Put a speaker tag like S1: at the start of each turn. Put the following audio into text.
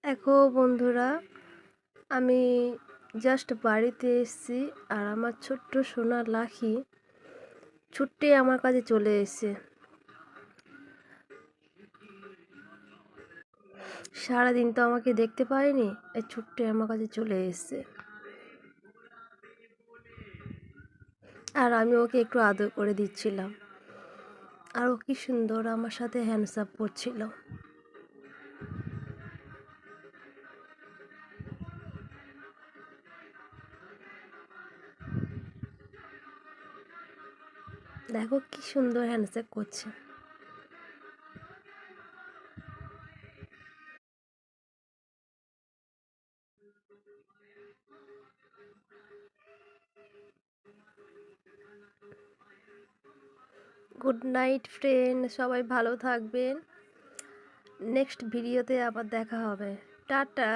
S1: দেখো বন্ধুরা, আমি জাস্ট বাড়িতে এসেছি আর আমার ছোট্ট সোনা লাখি ছুট্টে আমার কাছে চলে এসেছে। সারাদিন তো আমাকে দেখতে পায়নি, এই ছুট্টে আমার কাছে চলে এসেছে। আর আমি ওকে একটু আদর করে দিচ্ছিলাম, আর ও কি সুন্দর আমার সাথে হ্যান্ডস আপ করছিল। দেখো কি সুন্দর হ্যান্ডশেক করছে। গুড নাইট ফ্রেন্ড, সবাই ভালো থাকবেন। নেক্সট ভিডিওতে আবার দেখা হবে। টাটা।